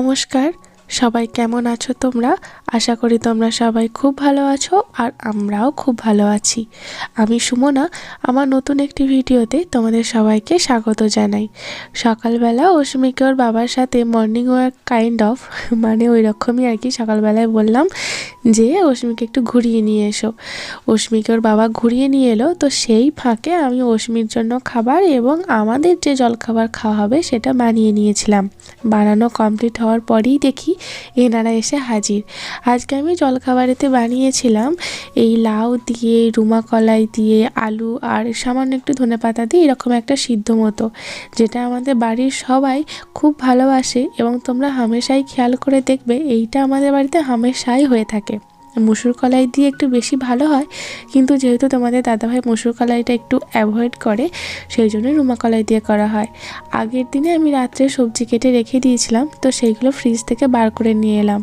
নমস্কার, সবাই কেমন আছো তোমরা? আশা করি তোমরা সবাই খুব ভালো আছো আর আমরাও খুব ভালো আছি। আমি সুমনা, আমার নতুন একটি ভিডিওতে তোমাদের সবাইকে স্বাগত জানাই। সকালবেলা অস্মিকে ওর বাবার সাথে মর্নিং ওয়াক কাইন্ড অফ মানে ওই রকমই আর কি, সকালবেলায় বললাম যে অস্মিকে একটু ঘুরিয়ে নিয়ে এসো। অস্মিকে ওর বাবা ঘুরিয়ে নিয়ে এলো, তো সেই ফাঁকে আমি অস্মির জন্য খাবার এবং আমাদের যে জলখাবার খাওয়া হবে সেটা বানিয়ে নিয়েছিলাম। বানানো কমপ্লিট হওয়ার পরেই দেখি এনারা এসে হাজির। আজকে আমি জলখাবারেতে বানিয়েছিলাম এই লাউ দিয়ে, রুমা কলাই দিয়ে, আলু আর সামান্য একটু ধনেপাতা দিয়ে এরকম একটা সিদ্ধ মতো, যেটা আমাদের বাড়ির সবাই খুব ভালোবাসে এবং তোমরা হামেশাই খেয়াল করে দেখবে এইটা আমাদের বাড়িতে হামেশাই হয়ে থাকে। মুসুর কলাই দিয়ে একটু বেশি ভালো হয়, কিন্তু যেহেতু তোমাদের দাদাভাই মুসুর কলাইটা একটু অ্যাভয়েড করে, সেই জন্যই রুমা কলাই দিয়ে করা হয়। আগের দিনে আমি রাত্রে সবজি কেটে রেখে দিয়েছিলাম, তো সেইগুলো ফ্রিজ থেকে বার করে নিয়ে এলাম।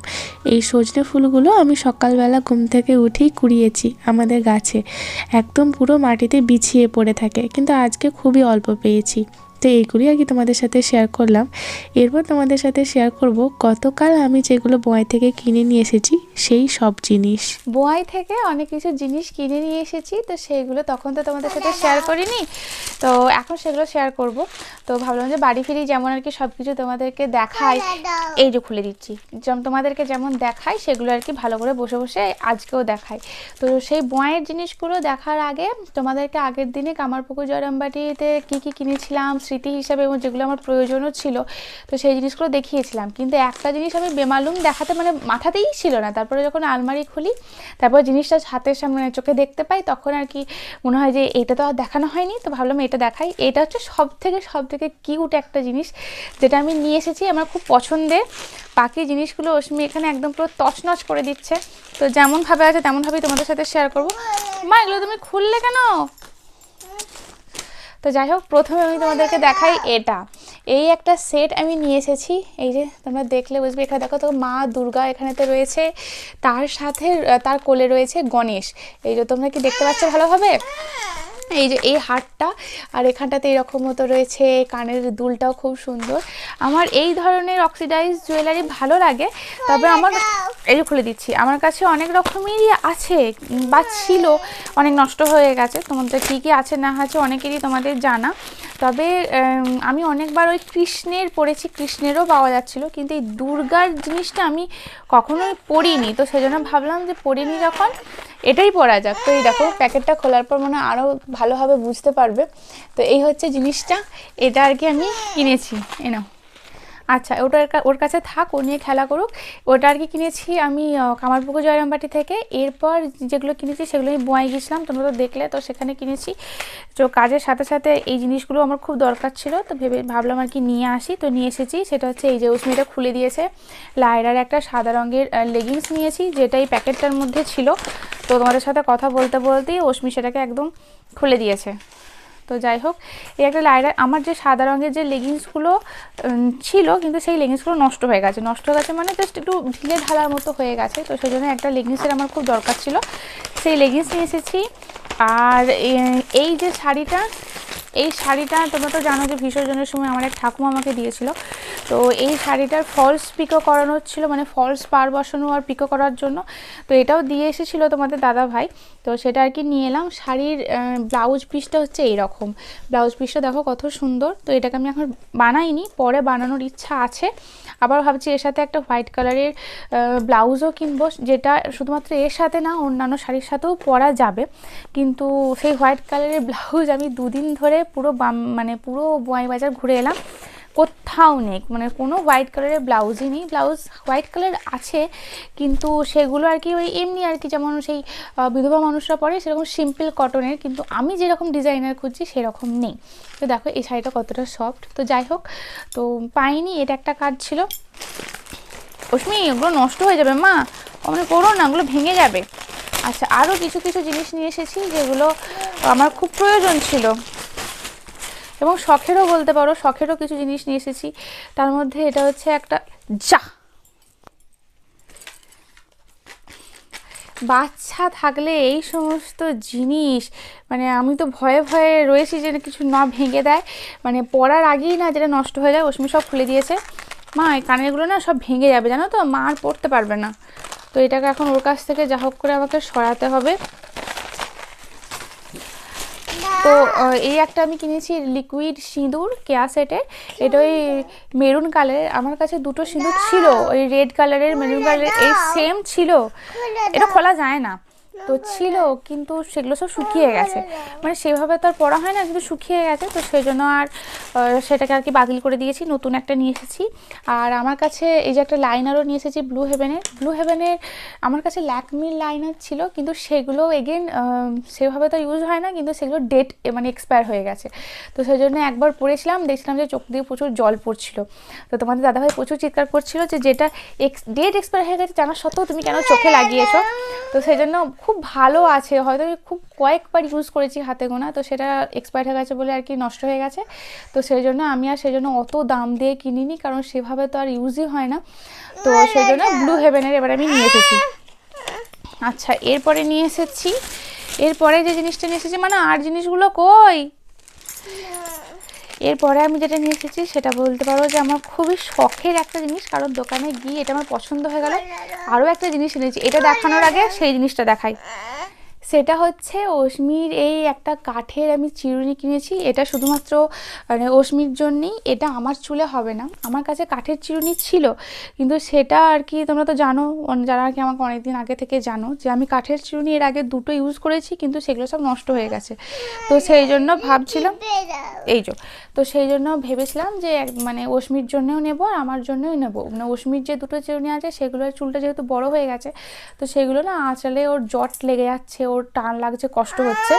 এই সজনে ফুলগুলো আমি সকালবেলা ঘুম থেকে উঠেই কুড়িয়েছি আমাদের গাছে, একদম পুরো মাটিতে বিছিয়ে পড়ে থাকে, কিন্তু আজকে খুবই অল্প পেয়েছি। তো এইগুলি আর কি তোমাদের সাথে শেয়ার করলাম। এরপর তোমাদের সাথে শেয়ার করব গতকাল আমি যেগুলো বোয়াই থেকে কিনে নিয়ে এসেছি সেই সব জিনিস। বোয়াই থেকে অনেক কিছু জিনিস কিনে নিয়ে এসেছি, তো সেইগুলো তখন তো তোমাদের সাথে শেয়ার করিনি, তো এখন সেগুলো শেয়ার করব। তো ভাবলাম যে বাড়ি ফিরি যেমন আর কি সব কিছু তোমাদেরকে দেখাই, এই যে খুলে দিচ্ছি, যেমন তোমাদেরকে যেমন দেখাই সেগুলো আর কি ভালো করে বসে বসে আজকেও দেখাই। তো সেই বোয়াইয়ের জিনিসগুলো দেখার আগে তোমাদেরকে আগের দিনে কামারপুকুর জয়রামবাটিতে কী কী কিনেছিলাম স্মৃতি হিসাবে এবং যেগুলো আমার প্রয়োজনও ছিল, তো সেই জিনিসগুলো দেখিয়েছিলাম। কিন্তু একটা জিনিস আমি বেমালুম দেখাতে মানে মাথাতেই ছিল না, তারপরে যখন আলমারি খুলি তারপর জিনিসটা হাতের সামনে চোখে দেখতে পাই, তখন আর কি মনে হয় যে এইটা তো আর দেখানো হয়নি, তো ভাবলাম এটা দেখাই। এটা হচ্ছে সব থেকে কিউট একটা জিনিস যেটা আমি নিয়ে এসেছি, আমার খুব পছন্দের। বাকি জিনিসগুলো অস্মি এখানে একদম পুরো তছনছ করে দিচ্ছে, তো যেমনভাবে আছে তেমনভাবেই তোমাদের সাথে শেয়ার করবো। মা এগুলো তুমি খুললে কেন? তো যাই হোক, প্রথমে আমি তোমাদেরকে দেখাই এটা, এই একটা সেট আমি নিয়ে এসেছি। এই যে তোমরা দেখলে বুঝবে, এখানে দেখো তো মা দুর্গা এখানেতে রয়েছে, তার সাথে তার কোলে রয়েছে গণেশ। এই যে তোমরা কি দেখতে পাচ্ছ ভালোভাবে? এই যে এই হারটা আর এখানটাতে এরকম মতো রয়েছে, কানের দুলটাও খুব সুন্দর। আমার এই ধরনের অক্সিডাইজ জুয়েলারি ভালো লাগে, তবে আমার এই যে খুলে দিচ্ছি, আমার কাছে অনেক রকমেরই আছে বা ছিল, অনেক নষ্ট হয়ে গেছে। তোমাদের কী কী আছে না আছে অনেকেরই তোমাদের জানা, তবে আমি অনেকবার ওই কৃষ্ণের পরেছি, কৃষ্ণেরও পাওয়া যাচ্ছিলো, কিন্তু এই দুর্গার জিনিসটা আমি কখনোই পরিনি, তো সেজন্য ভাবলাম যে পরিনি যখন এটাই পরা যাক। তো এই দেখো প্যাকেটটা খোলার পর মনে হয় আরও ভালোভাবে বুঝতে পারবে। তো এই হচ্ছে জিনিসটা, এটা আর কি আমি কিনেছি। নাও, আচ্ছা ওর কাছে থাক, ও নিয়ে খেলা করুক। ওটা আর কি কিনেছি আমি কামারপুকুর জয়রামবাটি থেকে। এরপর যেগুলো কিনেছি সেগুলো আমি বোয়াই গেছিলাম, তোমরা তো দেখলে, তো সেখানে কিনেছি। তো কাজের সাথে সাথে এই জিনিসগুলো আমার খুব দরকার ছিল, তো ভাবলাম আর কি নিয়ে আসি, তো নিয়ে এসেছি। সেটা হচ্ছে এই যে অস্মিটা খুলে দিয়েছে, লায়রার একটা সাদা রঙের লেগিংস নিয়েছি, যেটা এই প্যাকেটটার মধ্যে ছিল। তো তোমাদের সাথে কথা বলতে বলতেই অস্মি সেটাকে একদম খুলে দিয়েছে। তো যাই হোক, এই একটা লাইরা, আমার যে সাদা রঙের যে লেগিংসগুলো ছিল, কিন্তু সেই লেগিংসগুলো নষ্ট হয়ে গেছে মানে জাস্ট একটু ঢিলে ঢালার মতো হয়ে গেছে, তো সেই জন্য একটা লেগিংসের আমার খুব দরকার ছিল, সেই লেগিংস নিয়ে এসেছি। আর এই যে শাড়িটা, এই শাড়িটা তোমরা তো জানো যে বিসর্জনের সময় আমার এক ঠাকুমা আমাকে দিয়েছিল, তো এই শাড়িটার ফলস পিকো করানো হচ্ছিল, মানে ফলস পার বসানো আর পিকো করার জন্য, তো এটাও দিয়ে এসেছিলো তোমাদের দাদা ভাই, তো সেটা আর কি নিয়ে এলাম। শাড়ির ব্লাউজ পিসটা হচ্ছে এইরকম, ব্লাউজ পিসটা দেখো কত সুন্দর। তো এটাকে আমি এখন বানাইনি, পরে বানানোর ইচ্ছা আছে। আবার ভাবছি এর সাথে একটা হোয়াইট কালারের ব্লাউজও কিনবো, যেটা শুধুমাত্র এর সাথে না অন্যান্য শাড়ির সাথেও পরা যাবে, কিন্তু সেই হোয়াইট কালারের ব্লাউজ আমি দুদিন ধরে পুরো পুরো বোয়াই বাজার ঘুরে এলাম, কোথাও নেই, মানে কোনো হোয়াইট কালারের ব্লাউজই নেই। ব্লাউজ হোয়াইট কালার আছে, কিন্তু সেগুলো আর কি ওই এমনি আর কি, যেমন সেই বিধবা মানুষরা পরে সেরকম সিম্পল কটনের, কিন্তু আমি যেরকম ডিজাইনার খুঁজছি সেরকম নেই। তো দেখো এই শাড়িটা কতটা সফট। তো যাই হোক, তো পাইনি, এটা একটা কাজ ছিল। অস্মি ওগুলো নষ্ট হয়ে যাবে মা, মানে করো না, ওগুলো ভেঙে যাবে। আচ্ছা, আরও কিছু জিনিস নিয়ে এসেছি যেগুলো আমার খুব প্রয়োজন ছিল এবং শখেরও বলতে পারো, শখেরও কিছু জিনিস নিয়ে এসেছি। তার মধ্যে এটা হচ্ছে একটা বাচ্চা থাকলে এই সমস্ত জিনিস, মানে আমি তো ভয়ে ভয়ে রয়েছি যে কিছু না ভেঙে দেয়, মানে পড়ার আগেই না যেটা নষ্ট হয়ে যায়। অস্মি সব খুলে দিয়েছে। মা এই কানেরগুলো না সব ভেঙে যাবে জানো তো, মা আর পরতে পারবে না। তো এটাকে এখন ওর কাছ থেকে যা হোক করে আমাকে সরাতে হবে। তো এই একটা আমি কিনেছি লিকুইড সিঁদুর কেয়া সেটে, এটা ওই মেরুন কালারের। আমার কাছে দুটো সিঁদুর ছিল, ওই রেড কালারের মেরুন কালারের, এই সেম ছিল, এটা খোলা যায় না তো ছিল, কিন্তু সেগুলো সব শুকিয়ে গেছে, মানে সেভাবে তো আর পরা হয় না, কিন্তু শুকিয়ে গেছে। তো সেই জন্য আর সেটাকে আর কি বাতিল করে দিয়েছি, নতুন একটা নিয়ে এসেছি। আর আমার কাছে এই যে একটা লাইনারও নিয়ে এসেছি ব্লু হেভেনের। আমার কাছে ল্যাকমির লাইনার ছিল, কিন্তু সেগুলো এগেন সেভাবে তো ইউজ হয় না, কিন্তু সেগুলো ডেট মানে এক্সপায়ার হয়ে গেছে। তো সেই জন্য একবার পরেছিলাম, দেখছিলাম যে চোখ দিয়ে প্রচুর জল পড়ছিল। তো তোমাদের দাদাভাই প্রচুর চিৎকার করছিল যে যেটা ডেট এক্সপায়ার হয়ে গেছে জানা সত্ত্বেও তুমি কেন চোখে লাগিয়েছো। তো সেই জন্য খুব ভালো আছে, হয়তো খুব কয়েকবার ইউজ করেছি হাতে গোনা, তো সেটা এক্সপায়ার হয়ে গেছে বলে আর কি নষ্ট হয়ে গেছে। তো সেই জন্য আমি আর সেই জন্য অত দাম দিয়ে কিনিনি, কারণ সেভাবে তো আর ইউজই হয় না। তো সেই জন্য ব্লু হেভেনের এবার আমি নিয়ে এসেছি। আচ্ছা, এরপরে নিয়ে এসেছি, এরপরে যে জিনিসটা নিয়ে এসেছি, মানে আর জিনিসগুলো কই, এরপরে আমি যেটা নিয়ে এসেছি সেটা বলতে পারো যে আমার খুবই শখের একটা জিনিস, কারণ দোকানে গিয়ে এটা আমার পছন্দ হয়ে গেল। আরও একটা জিনিস এনেছি, এটা দেখানোর আগে সেই জিনিসটা দেখাই। সেটা হচ্ছে অশ্মির এই একটা কাঠের আমি চিরুনি কিনেছি, এটা শুধুমাত্র মানে অশ্মির জন্যেই। এটা আমার চুলে হবে না, আমার কাছে কাঠের চিরুনি ছিল, কিন্তু সেটা আর কি তোমরা তো জানো, যারা আর কি আমাকে অনেকদিন আগে থেকে জানো, যে আমি কাঠের চিরুনি এর আগে দুটো ইউজ করেছি, কিন্তু সেগুলো সব নষ্ট হয়ে গেছে। তো সেই জন্য ভাবছিলাম, এই যে, তো সেই জন্য ভেবেছিলাম যে মানে অশ্মির জন্যও নেব আর আমার জন্যও নেব। মানে অশ্মির যে দুটো চিরুনি আছে সেগুলোর চুলটা যেহেতু বড় হয়ে গেছে, তো সেগুলো না আঁচলে ওর জট লেগে যাচ্ছে, ওর টান লাগছে, কষ্ট হচ্ছে।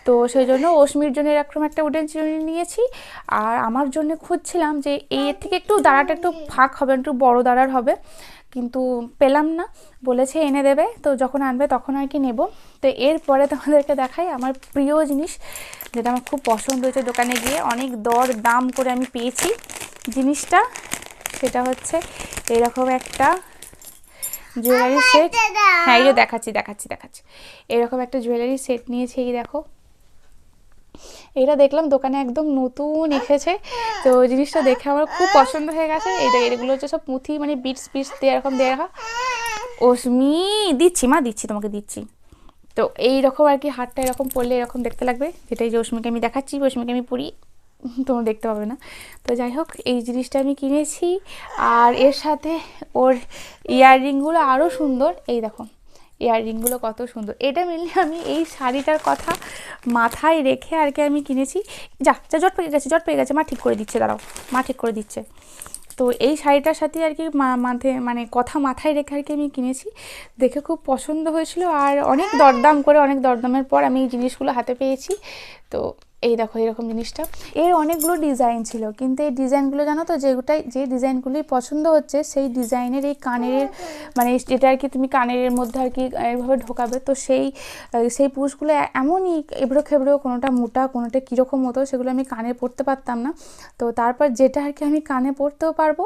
তো সেই জন্য অশ্মির জন্য এরকম একটা উডেন চিরুনি নিয়েছি। আর আমার জন্য খুঁজছিলাম যে এর থেকে একটু দাঁড়াটা একটু ফাঁক হবে, একটু বড় দাঁড়ার হবে, কিন্তু পেলাম না, বলেছে এনে দেবে, তো যখন আনবে তখন আর কি নেব। তো এরপরে তোমাদেরকে দেখাই আমার প্রিয় জিনিস, যেটা আমার খুব পছন্দ হয়েছে দোকানে গিয়ে, অনেক দর দাম করে আমি পেয়েছি জিনিসটা। সেটা হচ্ছে এরকম একটা জুয়েলারি সেট। হ্যাঁ, এই যে দেখাচ্ছি এরকম একটা জুয়েলারি সেট নিয়েছি, এই দেখো। এটা দেখলাম দোকানে একদম নতুন এসেছে, তো জিনিসটা দেখে আমার খুব পছন্দ হয়ে গেছে। এগুলো হচ্ছে সব পুঁথি, মানে বিটস দিয়ে এরকম দিয়ে রাখা। অশ্মি দিচ্ছি, মা দিচ্ছি, তোমাকে দিচ্ছি। তো এইরকম আর কি হাতটা এরকম পরলে এরকম দেখতে লাগবে, যেটাই যে অশ্মিকে আমি দেখাচ্ছি, অশ্মিকে আমি পরি, তোমরা দেখতে পাবে না। তো যাই হোক, এই জিনিসটা আমি কিনেছি। আর এর সাথে ওর ইয়াররিংগুলো আরও সুন্দর, এই দেখো ইয়াররিংগুলো কত সুন্দর। এটা মেনলি আমি এই শাড়িটার কথা মাথায় রেখে আর কি আমি কিনেছি। যা জট পেয়ে গেছে, মা ঠিক করে দিচ্ছে, দাঁড়াও, মা ঠিক করে দিচ্ছে। তো এই শাড়িটার সাথে আর কি মানে কথা মাথায় রেখে আর কি আমি কিনেছি, দেখে খুব পছন্দ হয়েছিল। আর অনেক দরদামের পর আমি এই জিনিসগুলো হাতে পেয়েছি। তো এই দেখো এরকম জিনিসটা, এর অনেকগুলো ডিজাইন ছিল, কিন্তু এই ডিজাইনগুলো জানো তো, যে ডিজাইনগুলোই পছন্দ হচ্ছে সেই ডিজাইনের এই কানের, মানে যেটা আর কি তুমি কানের মধ্যে আর কি এইভাবে ঢোকাবে, তো সেই পুষগুলো এমনই এবড়ো খেবড়ো, কোনোটা মোটা, কোনোটা কীরকম মতো, সেগুলো আমি কানে পরতে পারতাম না। তো তারপর যেটা আর কি আমি কানে পরতেও পারবো,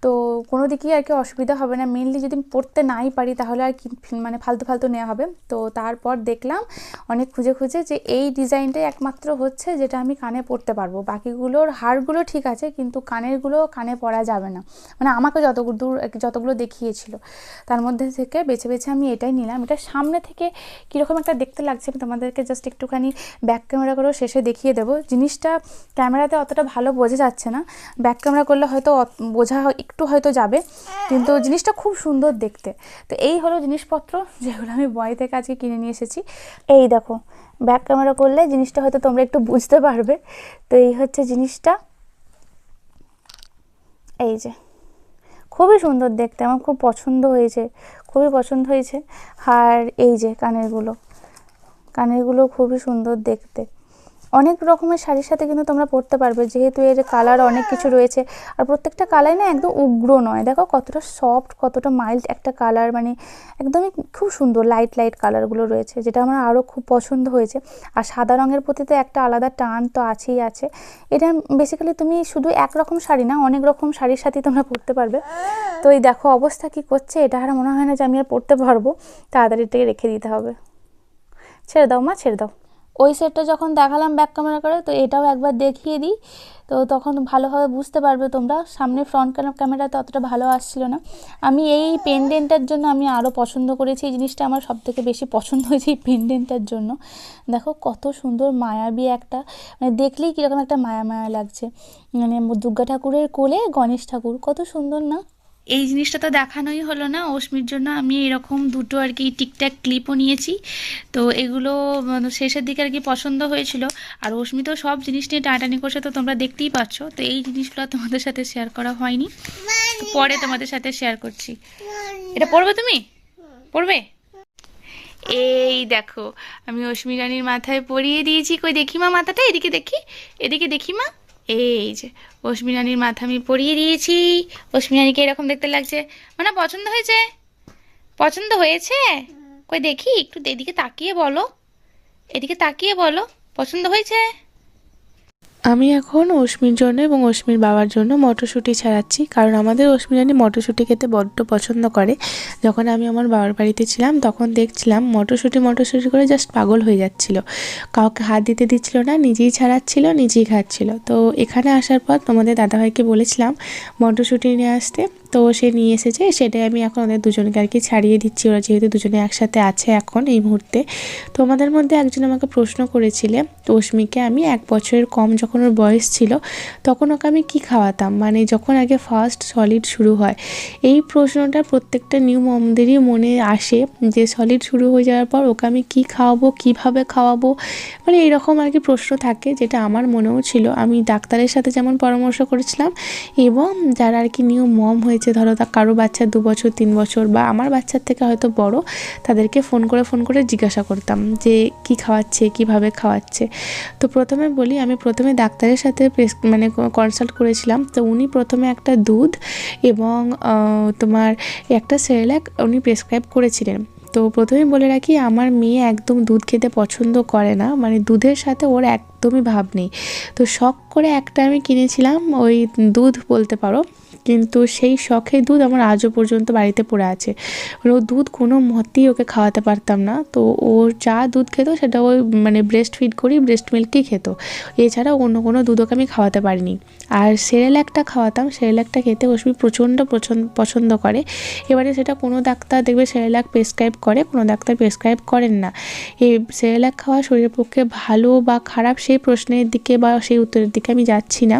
তো কোনো দিকেই আর কি অসুবিধা হবে না। মেনলি যদি পরতে নাই পারি তাহলে আর কি মানে ফালতু নেওয়া হবে। তো তারপর দেখলাম অনেক খুঁজে যে এই ডিজাইনটাই একমাত্র হচ্ছে যেটা আমি কানে পরতে পারবো। বাকিগুলোর হারগুলো ঠিক আছে, কিন্তু কানেরগুলো কানে পরা যাবে না, মানে আমাকে যতগুলো দেখিয়েছিল তার মধ্যে থেকে বেছে আমি এটাই নিলাম। এটা সামনে থেকে কীরকম একটা দেখতে লাগছে আমি তোমাদেরকে জাস্ট একটুখানি ব্যাক ক্যামেরা করেও শেষে দেখিয়ে দেবো। জিনিসটা ক্যামেরাতে অতটা ভালো বোঝা যাচ্ছে না, ব্যাক ক্যামেরা করলে হয়তো বোঝা একটু হয়তো যাবে, কিন্তু জিনিসটা খুব সুন্দর দেখতে। তো এই হলো জিনিসপত্র যেগুলো আমি বয় থেকে আজকে কিনে নিয়ে এসেছি। এই দেখো ব্যাক ক্যামেরা করলে জিনিসটা হয়তো তোমরা একটু বুঝতে পারবে। তো এই হচ্ছে জিনিসটা, এই যে খুবই সুন্দর দেখতে, আমার খুবই পছন্দ হয়েছে। আর এই যে কানেরগুলো খুবই সুন্দর দেখতে। অনেক রকমের শাড়ির সাথে কিন্তু তোমরা পরতে পারবে, যেহেতু এর কালার অনেক কিছু রয়েছে। আর প্রত্যেকটা কালার না একদম উগ্র নয়, দেখো কতটা সফট, কতটা মাইল্ড একটা কালার, মানে একদমই খুব সুন্দর লাইট কালারগুলো রয়েছে, যেটা আমার আরও খুব পছন্দ হয়েছে। আর সাদা রঙের প্রতি তো একটা আলাদা টান তো আছেই আছে। এটা বেসিক্যালি তুমি শুধু একরকম শাড়ি না, অনেক রকম শাড়ির সাথেই তোমরা পরতে পারবে। তো এই দেখো অবস্থা কি করছে, এটা আর মনে হয় না যে আমি আর পরতে পারবো, তাড়াতাড়ি রেখে দিতে হবে। ছেড়ে দাও মা, ছেড়ে দাও। ওই সেটটা যখন দেখালাম ব্যাক ক্যামেরা করে, তো এটাও একবার দেখিয়ে দিই, তো তখন ভালোভাবে বুঝতে পারবে তোমরা। সামনে ফ্রন্ট ক্যামেরাতে অতটা ভালো আসছিল না। আমি এই পেনডেন্টটার জন্য আমি আরও পছন্দ করেছি, এই জিনিসটা আমার সবথেকে বেশি পছন্দ হয়েছে এই পেনডেন্টটার জন্য। দেখো কত সুন্দর মায়াবী একটা, মানে দেখলেই কীরকম একটা মায়া মায়া লাগছে, মানে দুর্গা ঠাকুরের কোলে গণেশ ঠাকুর, কত সুন্দর না। এই জিনিসটা তো দেখানোই হলো না, অশ্মির জন্য আমি এরকম দুটো আর কি টিকট্যাক ক্লিপও নিয়েছি। তো এগুলো শেষের দিকে আর কি পছন্দ হয়েছিল, আর অশ্মি তো সব জিনিস নিয়ে টানাটানি করছে, তো তোমরা দেখতেই পাচ্ছ। তো এই জিনিসগুলো তোমাদের সাথে শেয়ার করা হয়নি, তো পরে তোমাদের সাথে শেয়ার করছি। এটা পড়বে তুমি? পড়বে? এই দেখো আমি অশ্মি রানীর মাথায় পরিয়ে দিয়েছি। কই দেখি মা মাথাটা, এদিকে দেখি, এদিকে দেখি মা। এই যে অশ্মি রানীর মাথা আমি পরিয়ে দিয়েছি। অশ্মি রানীকে এরকম দেখতে লাগছে, মানে পছন্দ হয়েছে? পছন্দ হয়েছে? কই দেখি একটু, এদিকে তাকিয়ে বলো, এদিকে তাকিয়ে বলো পছন্দ হয়েছে। আমি এখন অশ্মির জন্য এবং অশ্মির বাবার জন্য মটরশুঁটি ছাড়াচ্ছি, কারণ আমাদের অশ্মি রানী মটরশুঁটি খেতে বড্ড পছন্দ করে। যখন আমি আমার বাবার বাড়িতে ছিলাম তখন দেখছিলাম মটরশুঁটি করে জাস্ট পাগল হয়ে যাচ্ছিল, কাউকে হাত দিতে দিচ্ছিল না, নিজেই ছাড়াচ্ছিল, নিজেই খাচ্ছিল। তো এখানে আসার পর তোমাদের দাদাভাইকে বলেছিলাম মটরশুঁটি নিয়ে আসতে, তো সে নিয়ে এসেছে, সেটাই আমি এখন ওদের দুজনকে আর কি ছাড়িয়ে দিচ্ছি, ওরা যেহেতু দুজনে একসাথে আছে এখন এই মুহূর্তে। তো আমাদের মধ্যে একজন আমাকে প্রশ্ন করেছিলে, তো অশ্মিকে আমি 1 বছরের কম যখন ওর বয়স ছিল তখন ওকে আমি কী খাওয়াতাম, মানে যখন আগে ফার্স্ট সলিড শুরু হয়। এই প্রশ্নটা প্রত্যেকটা নিউ মমদেরই মনে আসে যে সলিড শুরু হয়ে যাওয়ার পর ওকে আমি কী খাওয়াবো, কীভাবে খাওয়াবো, মানে এরকম আর কি প্রশ্ন থাকে, যেটা আমার মনেও ছিল। আমি ডাক্তারের সাথে যেমন পরামর্শ করেছিলাম, এবং যারা আর কি নিউ মম হয়েছে, ধরো তা কারো বাচ্চা 2 বছর 3 বছর বা আমার বাচ্চার থেকে হয়তো বড়, তাদেরকে ফোন করে জিজ্ঞাসা করতাম যে কী খাওয়াচ্ছে, কীভাবে খাওয়াচ্ছে। তো প্রথমে বলি, আমি প্রথমে ডাক্তারের সাথে মানে কনসাল্ট করেছিলাম। তো উনি প্রথমে একটা দুধ এবং তোমার একটা সেরেল্যাক উনি প্রেসক্রাইব করেছিলেন। তো প্রথমেই বলে রাখি, আমার মেয়ে একদম দুধ খেতে পছন্দ করে না, মানে দুধের সাথে ওর একদমই ভাব নেই। তো শখ করে একটা আমি কিনেছিলাম ওই দুধ বলতে পারো, কিন্তু সেই শখের দুধ আমার আজও পর্যন্ত বাড়িতে পড়ে আছে। মানে ও দুধ কোনো মতেই ওকে খাওয়াতে পারতাম না। তো ও যা দুধ খেত সেটা ওই মানে ব্রেস্ট ফিড করি, ব্রেস্ট মিল্কই খেত, এছাড়া অন্য কোনো দুধ ওকে আমি খাওয়াতে পারিনি। আর সেরেল্যাকটা খাওয়াতাম, সেরেল্যাকটা খেতে অশ্মি প্রচণ্ড পছন্দ করে। এবারে সেটা কোনো ডাক্তার দেখবে সেরেল্যাক প্রেসক্রাইব করে, কোনো ডাক্তার প্রেসক্রাইব করেন না। এই সেরেল্যাক খাওয়া শরীরের পক্ষে ভালো বা খারাপ সেই প্রশ্নের দিকে বা সেই উত্তরের দিকে আমি যাচ্ছি না।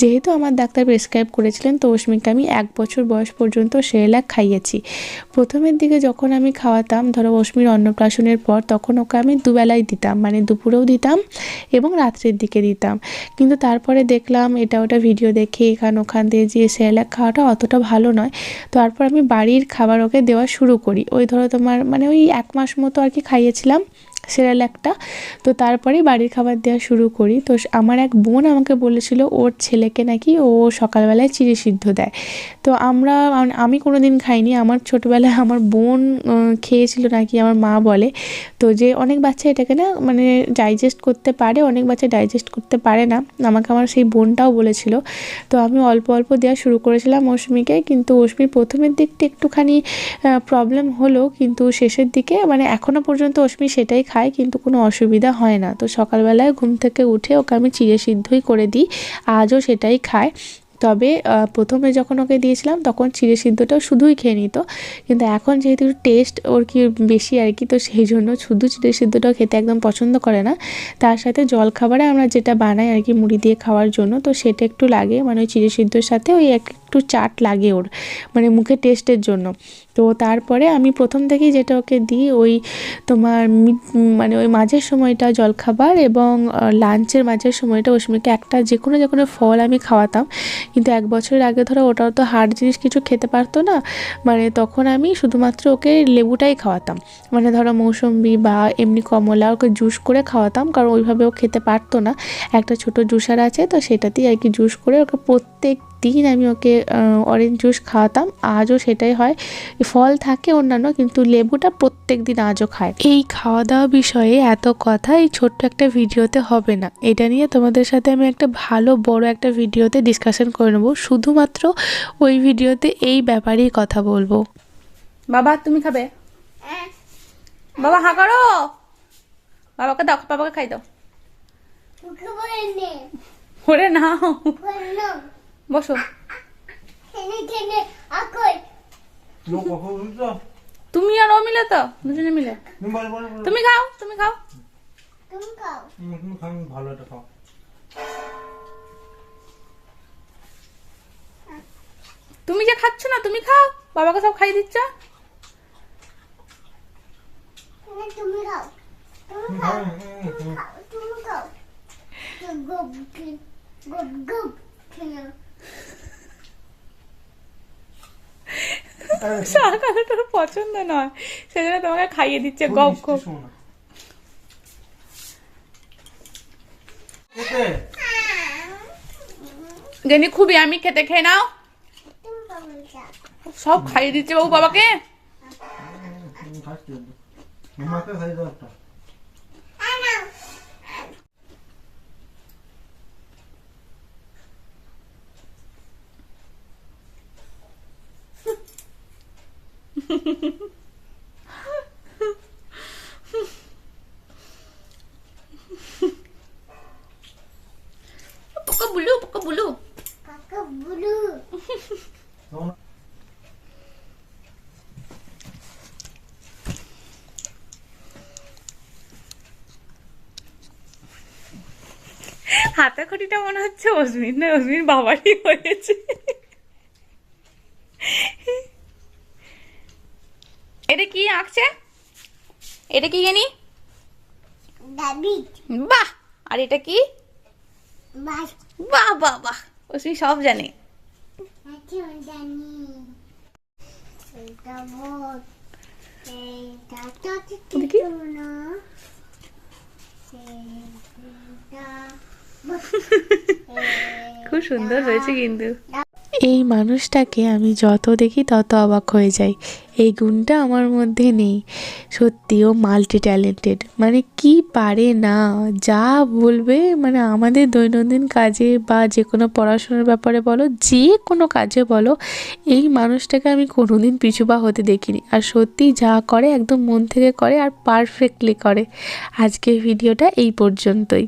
যেহেতু আমার ডাক্তার প্রেসক্রাইব করেছিলেন, তো অশ্মিকে আমি 1 বছর বয়স পর্যন্ত সেরেল্যাক খাইয়েছি। প্রথমের দিকে যখন আমি খাওয়াতাম, ধরো অশ্মির অন্নপ্রাশনের পর, তখন ওকে আমি দুবেলাই দিতাম, মানে দুপুরেও দিতাম এবং রাত্রের দিকে দিতাম। কিন্তু তারপরে দেখলাম এটা ওটা ভিডিও দেখে ওখান দিয়ে যে সেরেল্যাক খাওয়াটা অতটা ভালো নয়। তারপর আমি বাড়ির খাবার ওকে দেওয়া শুরু করি। ওই ধরো তোমার মানে ওই 1 মাস মতো আর কি খাইয়েছিলাম সেরেল্যাকটা। তো তারপরেই বাড়ির খাবার দেওয়া শুরু করি। তো আমার এক বোন আমাকে বলেছিল ওর ছেলেকে নাকি ও সকালবেলায় চিড়ে সিদ্ধ দেয়। তো আমি কোনো দিন খাইনি, আমার ছোটোবেলায় আমার বোন খেয়েছিল নাকি, আমার মা বলে। তো যে অনেক বাচ্চা এটাকে না মানে ডাইজেস্ট করতে পারে, অনেক বাচ্চা ডাইজেস্ট করতে পারে না, আমাকে আমার সেই বোনটাও বলেছিল। তো আমি অল্প অল্প দেওয়া শুরু করেছিলাম অশ্মিকে, কিন্তু অশ্মির প্রথমের দিকটা একটুখানি প্রবলেম হলো, কিন্তু শেষের দিকে মানে এখনও পর্যন্ত অশ্মি সেটাই খায়, কিন্তু কোনো অসুবিধা হয় না। তো সকালবেলায় ঘুম থেকে উঠে ওকে আমি চিড়ে সিদ্ধই করে দিই, আজও সেটাই খায়। তবে প্রথমে যখন ওকে দিয়েছিলাম তখন চিড়ে সিদ্ধটাও শুধুই খেয়ে নিত, কিন্তু এখন যেহেতু টেস্ট ওর কি বেশি আর কি, তো সেই জন্য শুধু চিড়ে সিদ্ধটাও খেতে একদম পছন্দ করে না। তার সাথে জলখাবারে আমরা যেটা বানাই আর কি মুড়ি দিয়ে খাওয়ার জন্য, তো সেটা একটু লাগে, মানে ওই চিড়ে সিদ্ধর সাথে ওই একটু চাট লাগে ওর, মানে মুখে টেস্টের জন্য। তো তারপরে আমি প্রথম থেকেই যেটা ওকে দিই ওই তোমার মানে ওই মাঝের সময়টা জলখাবার এবং লাঞ্চের মাঝের সময়টা অশ্মিকে একটা যে কোনো ফল আমি খাওয়াতাম। কিন্তু 1 বছরের আগে ধরো ওটাও তো হার্ড জিনিস কিছু খেতে পারতো না, মানে তখন আমি শুধুমাত্র ওকে লেবুটাই খাওয়াতাম, মানে ধরো মৌসম্বি বা এমনি কমলা ওকে জুস করে খাওয়াতাম, কারণ ওইভাবে ও খেতে পারতো না। একটা ছোটো জুসার আছে, তো সেটাতেই আর কি জুস করে ওকে প্রত্যেক দিন আমি ওকে অরেঞ্জ জুস খাওয়াতাম, আজও সেটাই হয়। ফল থাকে অন্যান্য, কিন্তু লেবুটা প্রত্যেক দিন আজও খায়। এই খাওয়া দাওয়া বিষয়ে এত কথা এই ছোট্ট একটা ভিডিওতে হবে না, এটা নিয়ে তোমাদের সাথে আমি একটা ভালো বড় একটা ভিডিওতে ডিসকাশন করে নেবো, শুধুমাত্র ওই ভিডিওতে এই ব্যাপারেই কথা বলবো। বাবা তুমি খাবে? বাবা হাঁ করো, বাবাকে দাও, বাবাকে খাই দাও। ওকে বলে ওরে নাও, বললো বসো। টেনে টেনে আকই 너 먹어 진짜? তুমি আর ও মিলে তো, দুজনে মিলে। 빨리. তুমি খাও, তুমি খাও। তুমি খাও 응, 가면 발로 다 가. তুমি যে খাচ্ছ না, তুমি খাও, বাবাকে সব খাইয়ে দিচ্ছ। তুমি খাও তুমি 응, খাও 응. তুমি খাও গুব গুব গুব খেলো শাক আলু তোর পছন্দ নয়, সেজন্য তোমাকে খাইয়ে দিচ্ছে গপ গপ। 어때? গেনি খুবই আমি খেতে, খেয়ে নাও। তুমি খাও সব খাইয়ে দিচ্ছে বাবু বাবাকে। 응, 다시 줘. 엄마한테 사이다 왔다. আনা পোকা বুলু, পোকা বুলু। কাকা বুলু 너는 হাতে খড়িটা মনে হচ্ছে অস্মিন না, অস্মিন বাবারই হয়েছে। এটা কি আঁকছে? এটা কি জানি? দাবি বাহ। আর এটা কি? বাস বাহ বাহ বাহ, অস্মিন সব জানে। আচ্ছা জানি এটা বল এটা তো দেখি। না এটা খুব সুন্দর হয়েছে কিন্তু। এই মানুষটাকে আমি যত দেখি তত অবাক হয়ে যাই। এই গুণটা আমার মধ্যে নেই। সত্যি ও মাল্টি ট্যালেন্টেড, মানে কি পারে না, যা বলবে, মানে আমাদের দৈনন্দিন কাজে বা যে কোনো পড়াশোনার ব্যাপারে বলো, যে কোনো কাজে বলো, এই মানুষটাকে আমি কোনোদিন পিছু পা হতে দেখিনি। আর সত্যি যা করে একদম মন থেকে করে আর পারফেক্টলি করে। আজকের ভিডিওটা এই পর্যন্তই।